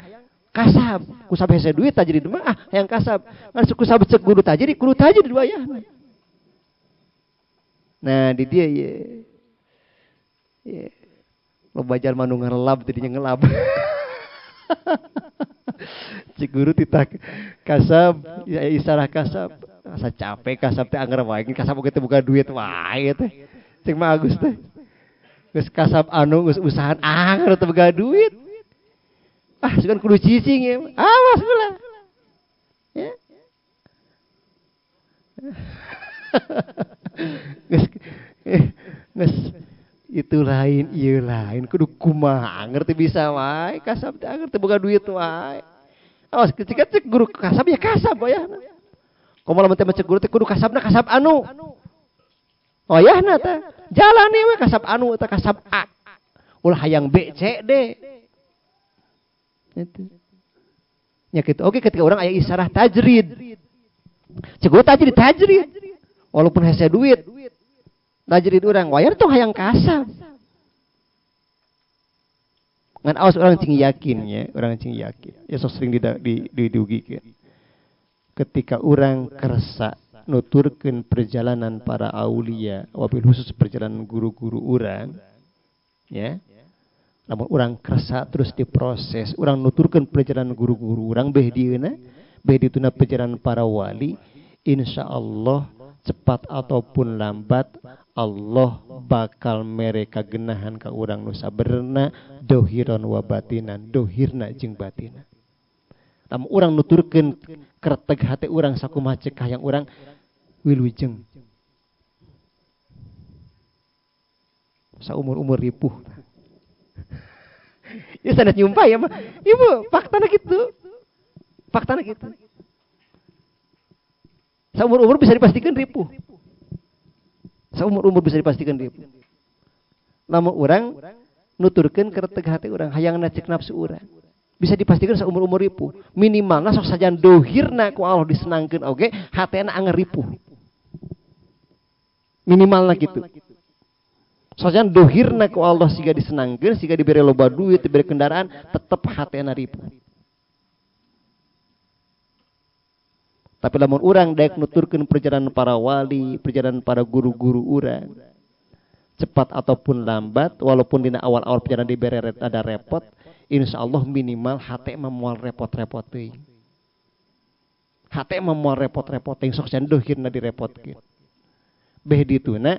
kasab. Ku sabe hese duit tajrid mah hayang kasab. Ngan ku sabe cek guru tajrid wayahna. Nah, di dia ya. Lo belajar manu ngelab tadinya ngelab. Cik guru titak kasab, ya isarah kasab. Asa capek kasab teh anger wae, kasab oge teh buka duit wae teh. Cik mah Agus teh. Geus kasab anu geus usahaan anger teh buka duit. Sugan kudu cicing ya. Awas heula. Ya. Geus itu lain, ieu lain, kudu kumaha ngerti bisa wae, kasab teh ngerti boga duit wae. Awas ketika cek guru kasab ya kasab wayahna. Komo lamun teh cek guru teh kudu kasabna kasab anu. Wayahna teh jalani we kasab anu teh kasab A. Ulah hayang B, C, D. Itu. Nya kitu. Oke ketika orang aya isarah tajrid. Cek guru tajrid. Walaupun hese duit. Tajrid urang wayar tuh hayang kasab. Ngan awas orang cing yakin ya, orang cing yakin. Ya sok sering didugikeun. Ketika orang kersa nuturkeun perjalanan para aulia, wabil khusus perjalanan guru-guru orang, ya. Namun orang kersa terus diproses, orang nuturkeun perjalanan guru-guru orang behdieuna perjalanan para wali, insyaallah cepat ataupun lambat Allah bakal mereka genahan ka urang nu sabenerna dohiron wa batinan, dohirna jeung batina. Lamun urang nuturkeun kereteg hate urang sakumaha ceuk hayang urang wilujeng. Saumur-umur ripuh. Ya sanes nyumpah ya mah. Ibu, faktana gitu. Faktana gitu. Seumur-umur bisa dipastikan ripuh. Seumur-umur bisa dipastikan ripuh. Lamun urang nuturkeun kereteg hati urang, hayangna cek nafsu urang. Bisa dipastikan seumur-umur ripuh. Minimalna sok sajan dohirna ku Allah disenangkeun oge, hatena anger ripuh. Minimalna gitu. Soalnya dohirna ku Allah siga disenangkeun, siga diberi loba duit, diberi kendaraan, tetep hatena ripuh. Tapi lamun urang daek nuturkeun perjalanan para wali, perjalanan para guru-guru urang, cepat ataupun lambat, walaupun dina awal-awal perjalanan diberi ada repot, insyaallah minimal hate memual repot-repot teuing. Hate memual repot-repot teuing sok can dohirna direpotkeun. Beh dituna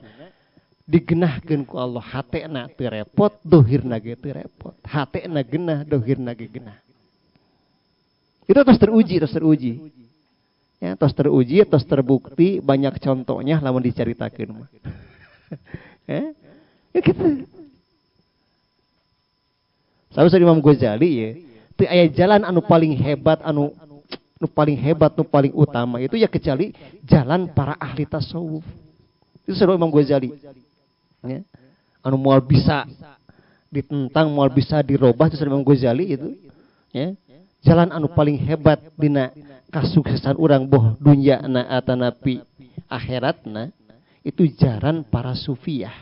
digenahkeun ku Allah, hatena teu repot, dohirna ge teu repot. Hatena genah, dohirna ge genah. Itu terus teruji. Ya, terus teruji, terus terbukti, banyak contohnya lamun dicaritakeun mah. Ya gitu. Saur Imam Ghazali ya, teu aya jalan anu paling hebat, anu paling utama itu ya kecuali jalan para ahli tasawuf. Itu saur Imam Ghazali. Ya. Anu moal bisa ditentang, moal bisa dirobah itu Imam Ghazali itu, ya. Jalan anu paling hebat dina kasuksesan urang boh dunyana atanapi akhiratna itu jalan para sufiyah,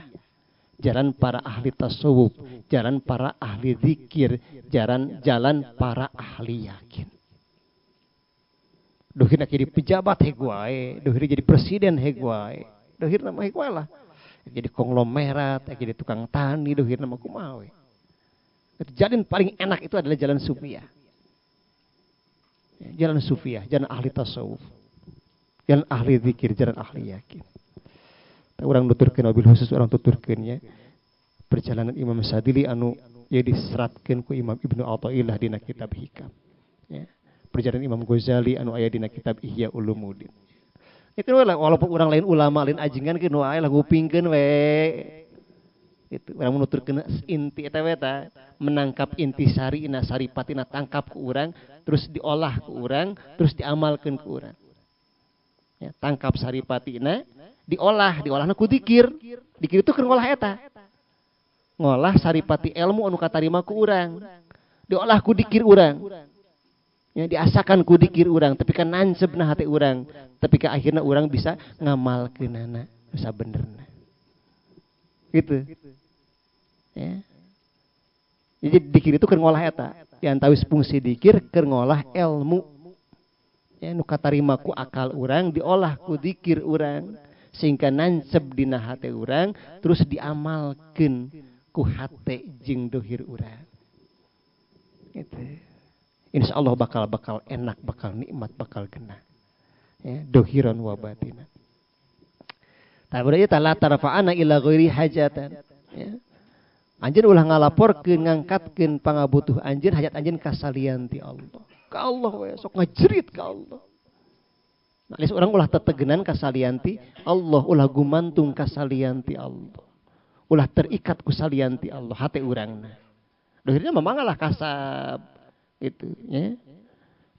jalan para ahli tasawuf, jalan para ahli zikir, jalan para ahli yakin. Dohirna jadi pejabat heg wae, dohirna jadi presiden heg wae, dohirna mah heg wae lah. Jadi konglomerat, jadi tukang tani, dohirna mah kumaha we. Jalan paling enak itu adalah jalan sufiyah. Jalan sufiyah, jalan ahli tasawuf, jalan ahli zikir, jalan ahli yakin. Orang nuturkeun wabil khusus orang tuturkeun ya. Perjalanan Imam Sadili anu ya diseratkeun ku Imam Ibnu Athaillah dina kitab Hikam. Ya. Perjalanan Imam Ghazali anu aya dina kitab Ihya Ulumuddin. Itu walaupun orang lain ulama lain ajengan ke nu aya lah ngupingkeun we. Itu urang nuturkeun inti eta we ta, menangkap inti sarina saripatina tangkap ku urang, terus diolah ku urang, terus diamalkeun ku urang. Ya, tangkap saripatina, diolahna ku zikir. Zikir itu keur ngolah eta. Ngolah saripati ilmu anu katarima ku urang. Diolah ku zikir urang. Ya, diasakan ku dikir urang, tapi kan nancebna hati urang, tapi ke akhirnya urang bisa ngamalkeunana bisa benerna. Gitu. Ya. Jadi dikir itu keur ngolah eta. Yang antawis fungsi dikir keur ngolah ilmu. Ya nu katarima ku akal urang diolah ku dikir urang sehingga nanceb dina hati urang terus diamalkeun ku hate jeung dohir urang. Gitu. Insya Allah bakal enak, bakal nikmat, bakal genah. Ya, dohiran wa batinan. Tabari tala tarfa'ana ila ghairi hajatan. Ya. Anjeun ulah ngalaporkeun ngangkatkeun pangabutuh anjeun hajat anjeun ka salian ti Allah. Ka Allah we sok ngajerit ka Allah. Nah, geus urang ulah tetegenan ka salian ti Allah, ulah gumantung ka salian ti Allah. Ulah terikat ku salian ti Allah hate urangna. Dohirna memangalah kasab itu ya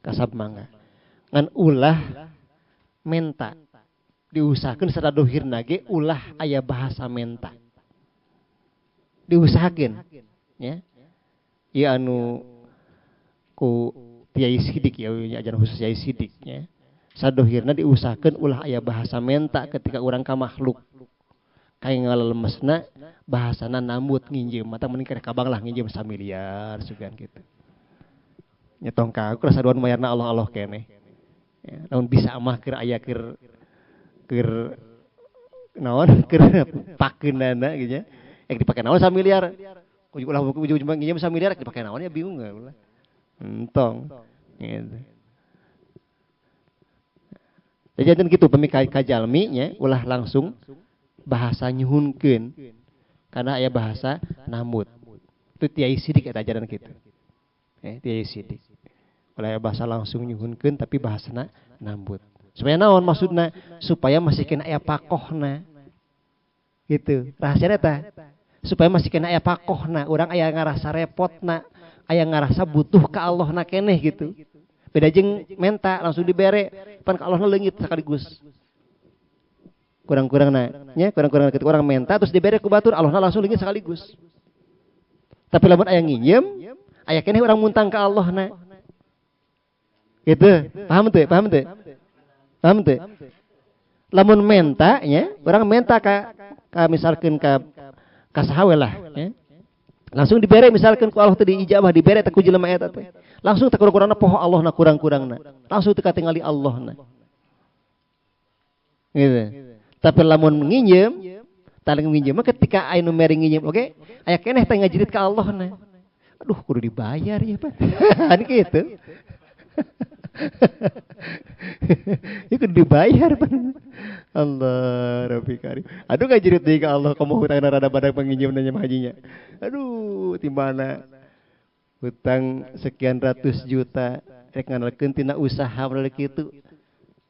kasab mangga ngan ulah menta diusahakeun secara dohirna ge ulah aya bahasa menta diusahakeun ya ieu anu ku Kiai Sidik ya ajaran khusus Kiai Sidik ya sadohirna diusahakeun ulah aya bahasa menta ketika urang ka makhluk kayak ngalemesna bahasana namut nginjem mata mending kada kabang lah nginjem 1 miliar sugan gitu. Nya tong ka aku rasa duan mayarna Allah keneh. Ya, namun bisa mah keur aya keur naon keur pakeunana gitu nya. Ek dipake naon 1 miliar. Ujug nginjem 1 miliar dipake naon ya bingung ulah. Entong. Gitu. Jadi gitu pemikir kajalmi nya ulah langsung bahasa nyuhunkeun karena aya bahasa namut. Itu tiai sidik eta ajaran kitu. Tiai sidik. Ulah bahasa langsung nyuhunkeun tapi bahasana nambut. Supaya naon maksudna? Supaya masih kena aya pakohna. Gitu. Rahasia eta. Supaya masih kena aya pakohna, urang aya ngarasa repotna, aya ngarasa butuh ka Allahna keneh gitu. Beda jeung menta langsung dibere, pan ka Allahna leungit sakaligus. Kurang-kurangna nya kurang-kurang ketika orang menta terus dibere ku batur Allahna langsung leungit sakaligus. Tapi lamun aya nginjem, aya keneh urang muntang ka Allahna. Gitu. Paham teu? Paham teu? Lamun menta nya, urang menta ka misalkeun ka sahawe lah ya. Langsung dibere misalkan ku Allah teh diijabah dibere teh ku jelema eta teh. Langsung teh kurang-kurangna poho Allahna kurang-kurangna. Langsung teh katingali Allahna. Gitu. Tapi lamun nginjem, talik nginjem mah ketika aya nu mere nginjem oke, aya keneh teh ngajirit ka Allahna. Aduh kudu dibayar ya Pak. Kan gitu. Itu dibayar Pak. Allah Rabbi Karim. Aduh ngajirit deui ka Allah kamu hutang rada badak penginjem nanya hajinya. Aduh timbana hutang sekian ratus juta rek nganalkeun tina usaha model kitu.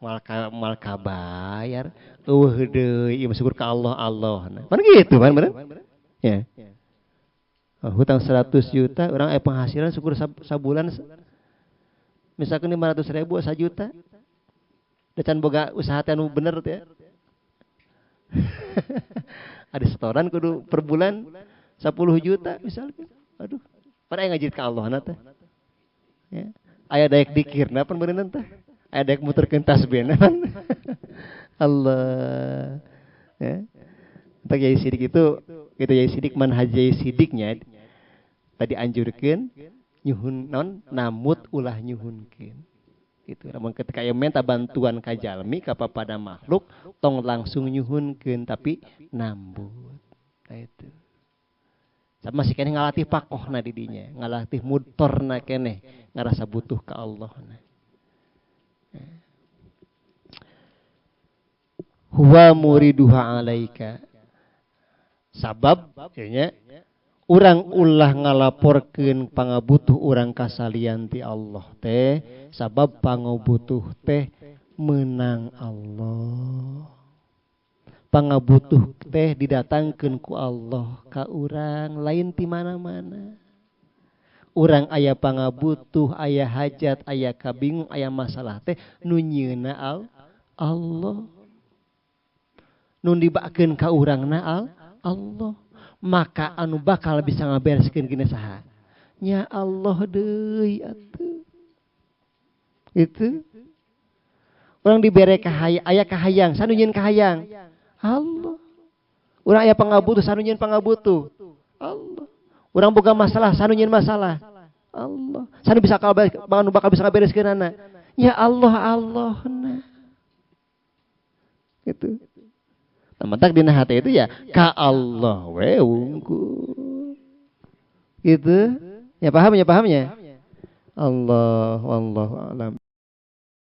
Mal kabayar. Deui ieu syukur ka Allah. Mana gitu kan bener? Ya. Hutang 100 juta orang aya penghasilan syukur sabulan misalkan 500.000 1 juta. Decan boga usaha teh anu bener teh. Ada setoran kudu per bulan 10 juta misalkan. Aduh, pada ngajit ka Allah na teh. Ya. Aya daek dikirna pan beuneunan teh. Aya daek muterkeun tasbihna. Allah. Ya. Tak yai sidik itu yai sidik manhaj yai sidiknya tadi anjurkeun nyuhun non namut ulah nyuhunkeun. Gitu. Namun ketika yang minta bantuan ka jalmi ka pada makhluk tong langsung nyuhunkeun tapi nambut. Nah itu. Sama si keneh ngalatih pakohna di dinya, ngalatih mudtorna keneh ngarasa butuh ka Allahna. Huwa muriduha alaika. Sabab nya urang ulah ngalaporkeun pangabutuh urang kasalian ti Allah teh sabab pangabutuh teh menang Allah. Pangabutuh teh didatangkeun ku Allah ka urang lain ti mana-mana. Urang aya pangabutuh, aya hajat, aya kabingung, aya masalah teh nu nyieuna Allah. Nun dibakeun ka urangna Allah. Maka anu bakal bisa ngabereskeun gini saha nya Allah deui atuh. Itu urang dibere kahayang aya kahayang sanu nyieun kahayang Allah. Urang aya pangabutuh sanu nyieun pangabutuh Allah. Urang boga masalah sanu nyieun masalah Allah. Sanu bisa anu bakal bisa ngabereskeunana ya Allahna. Gitu. Tementak dina hati itu ya ka Allah we unggul. Gitu. Ya pahamnya. Allah wallahu alam.